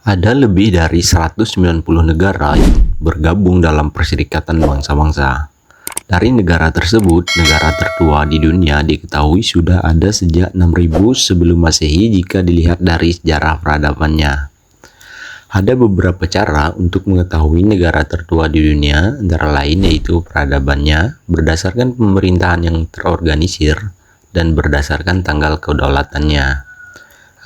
Ada lebih dari 190 negara yang bergabung dalam Perserikatan Bangsa-Bangsa. Dari negara tersebut, negara tertua di dunia diketahui sudah ada sejak 6000 sebelum Masehi jika dilihat dari sejarah peradabannya. Ada beberapa cara untuk mengetahui negara tertua di dunia, antara lain yaitu peradabannya, berdasarkan pemerintahan yang terorganisir, dan berdasarkan tanggal kedaulatannya.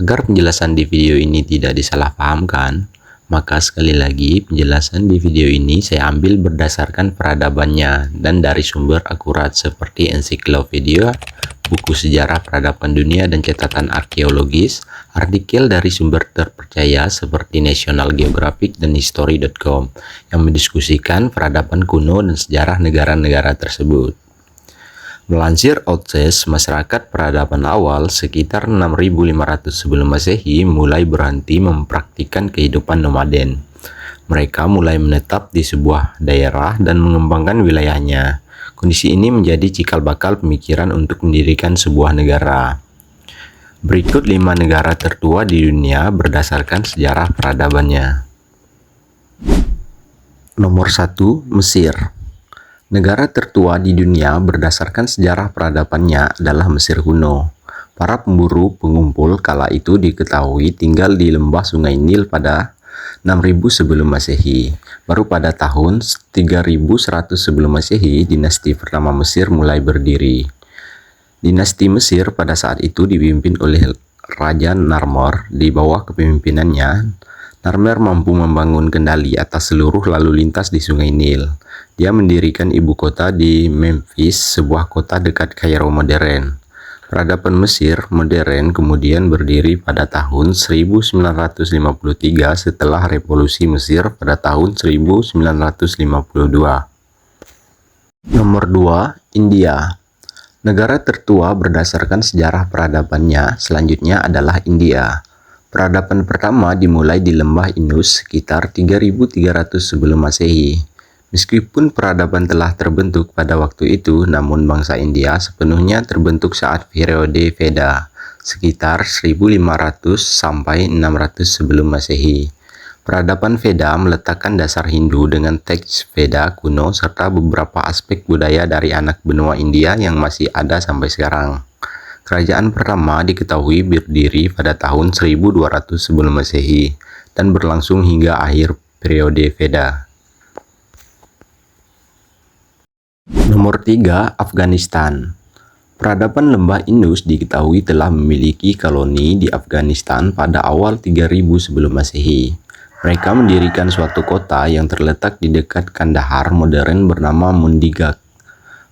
Agar penjelasan di video ini tidak disalahpahamkan, maka sekali lagi penjelasan di video ini saya ambil berdasarkan peradabannya dan dari sumber akurat seperti ensiklopedia, buku sejarah peradaban dunia dan catatan arkeologis, artikel dari sumber terpercaya seperti National Geographic dan History.com yang mendiskusikan peradaban kuno dan sejarah negara-negara tersebut. Melansir Outses, masyarakat peradaban awal sekitar 6500 sebelum Masehi mulai berhenti mempraktikkan kehidupan nomaden. Mereka mulai menetap di sebuah daerah dan mengembangkan wilayahnya. Kondisi ini menjadi cikal bakal pemikiran untuk mendirikan sebuah negara. Berikut 5 negara tertua di dunia berdasarkan sejarah peradabannya. Nomor 1, Mesir. Negara tertua di dunia berdasarkan sejarah peradabannya adalah Mesir kuno. Para pemburu pengumpul kala itu diketahui tinggal di lembah Sungai Nil pada 6000 sebelum Masehi. Baru pada tahun 3100 sebelum Masehi, dinasti pertama Mesir mulai berdiri. Dinasti Mesir pada saat itu dipimpin oleh Raja Narmer. Di bawah kepemimpinannya, Narmer mampu membangun kendali atas seluruh lalu lintas di Sungai Nil. Dia mendirikan ibu kota di Memphis, sebuah kota dekat Kairo modern. Peradaban Mesir modern kemudian berdiri pada tahun 1953 setelah Revolusi Mesir pada tahun 1952. Nomor 2, India. Negara tertua berdasarkan sejarah peradabannya selanjutnya adalah India. Peradaban pertama dimulai di lembah Indus sekitar 3300 sebelum Masehi. Meskipun peradaban telah terbentuk pada waktu itu, namun bangsa India sepenuhnya terbentuk saat periode Veda, sekitar 1500 sampai 600 sebelum Masehi. Peradaban Veda meletakkan dasar Hindu dengan teks Veda kuno serta beberapa aspek budaya dari anak benua India yang masih ada sampai sekarang. Kerajaan pertama diketahui berdiri pada tahun 1200 sebelum Masehi dan berlangsung hingga akhir periode Veda. Nomor 3, Afghanistan. Peradaban lembah Indus diketahui telah memiliki koloni di Afghanistan pada awal 3000 sebelum Masehi. Mereka mendirikan suatu kota yang terletak di dekat Kandahar modern bernama Mundigak.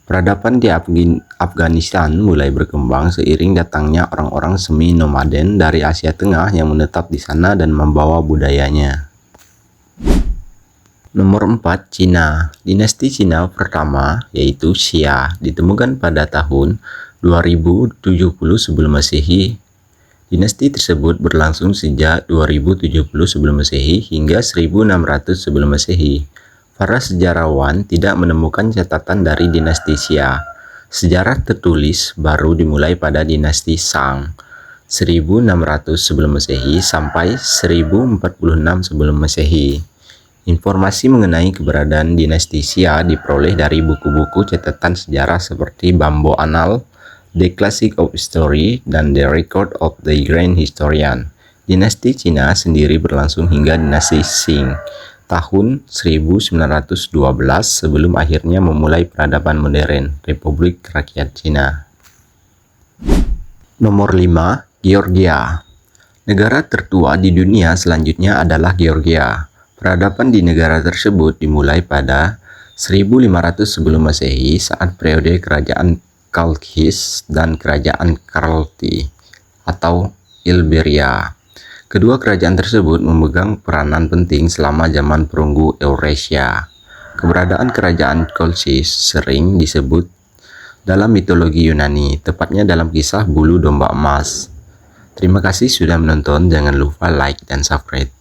Peradaban di Afghanistan mulai berkembang seiring datangnya orang-orang semi-nomaden dari Asia Tengah yang menetap di sana dan membawa budayanya. Nomor 4, Cina. Dinasti Cina pertama, yaitu Xia, ditemukan pada tahun 2070 sebelum Masehi. Dinasti tersebut berlangsung sejak 2070 sebelum Masehi hingga 1600 sebelum Masehi. Para sejarawan tidak menemukan catatan dari dinasti Xia. Sejarah tertulis baru dimulai pada dinasti Shang, 1600 sebelum Masehi sampai 1046 sebelum Masehi. Informasi mengenai keberadaan dinasti Xia diperoleh dari buku-buku catatan sejarah seperti Bambo Annal, The Classic of History, dan The Record of the Grand Historian. Dinasti Cina sendiri berlangsung hingga dinasti Qing tahun 1912 sebelum akhirnya memulai peradaban modern, Republik Rakyat Cina. Nomor 5, Georgia. Negara tertua di dunia selanjutnya adalah Georgia. Peradaban di negara tersebut dimulai pada 1500 sebelum Masehi saat periode kerajaan Khalqis dan kerajaan Kartli atau Ilberia. Kedua kerajaan tersebut memegang peranan penting selama zaman perunggu Eurasia. Keberadaan kerajaan Khalqis sering disebut dalam mitologi Yunani, tepatnya dalam kisah bulu domba emas. Terima kasih sudah menonton, jangan lupa like dan subscribe.